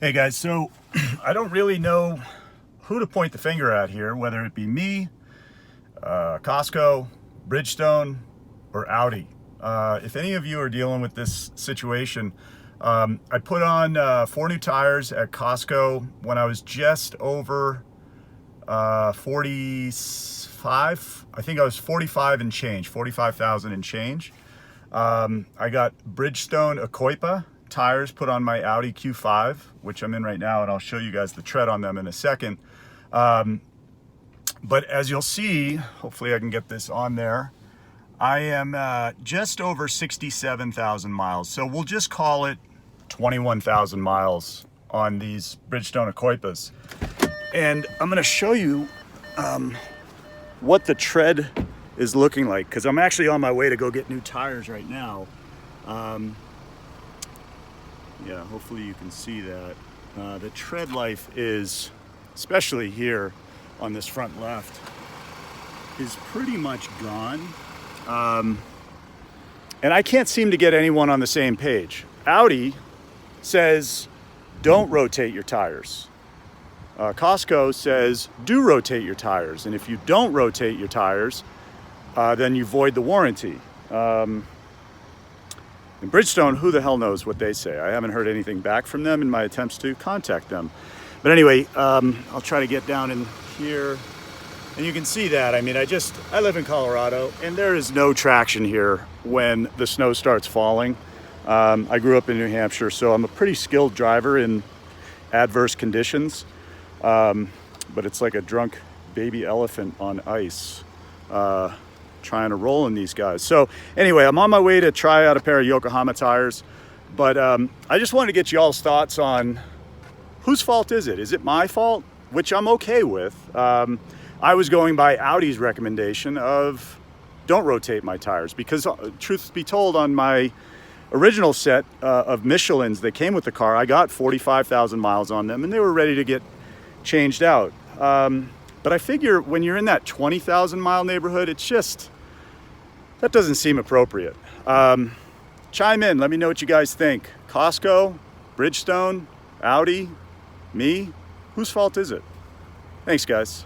Hey guys, so I don't really know who to point the finger at here, whether it be me, Costco, Bridgestone, or Audi. If any of you are dealing with this situation, I put on 4 new tires at Costco when I was just over 45. I think I was 45 and change, 45,000 and change. I got Bridgestone E-coy-pa tires put on my Audi Q5, which I'm in right now, and I'll show you guys the tread on them in a second. But as you'll see, hopefully I can get this on there, I am just over 67,000 miles. So we'll just call it 21,000 miles on these Bridgestone E-coy-pas. And I'm gonna show you what the tread is looking like, because I'm actually on my way to go get new tires right now. Yeah, hopefully you can see that. The tread life is, especially here on this front left, is pretty much gone. And I can't seem to get anyone on the same page. Audi says, don't rotate your tires. Costco says, do rotate your tires. And if you don't rotate your tires, then you void the warranty. And Bridgestone, who the hell knows what they say? I haven't heard anything back from them in my attempts to contact them. But anyway, I'll try to get down in here. And you can see that. I mean, I live in Colorado, and there is no traction here when the snow starts falling. I grew up in New Hampshire, so I'm a pretty skilled driver in adverse conditions. But it's like a drunk baby elephant on ice. Trying to roll in these guys. So anyway, I'm on my way to try out a pair of Yokohama tires, but I just wanted to get y'all's thoughts on whose fault is it? Is it my fault? Which I'm okay with. I was going by Audi's recommendation of don't rotate my tires, because truth be told, on my original set of Michelins that came with the car, I got 45,000 miles on them and they were ready to get changed out. But I figure when you're in that 20,000 mile neighborhood, it's just, that doesn't seem appropriate. Chime in, let me know what you guys think. Costco, Bridgestone, Audi, me, whose fault is it? Thanks guys.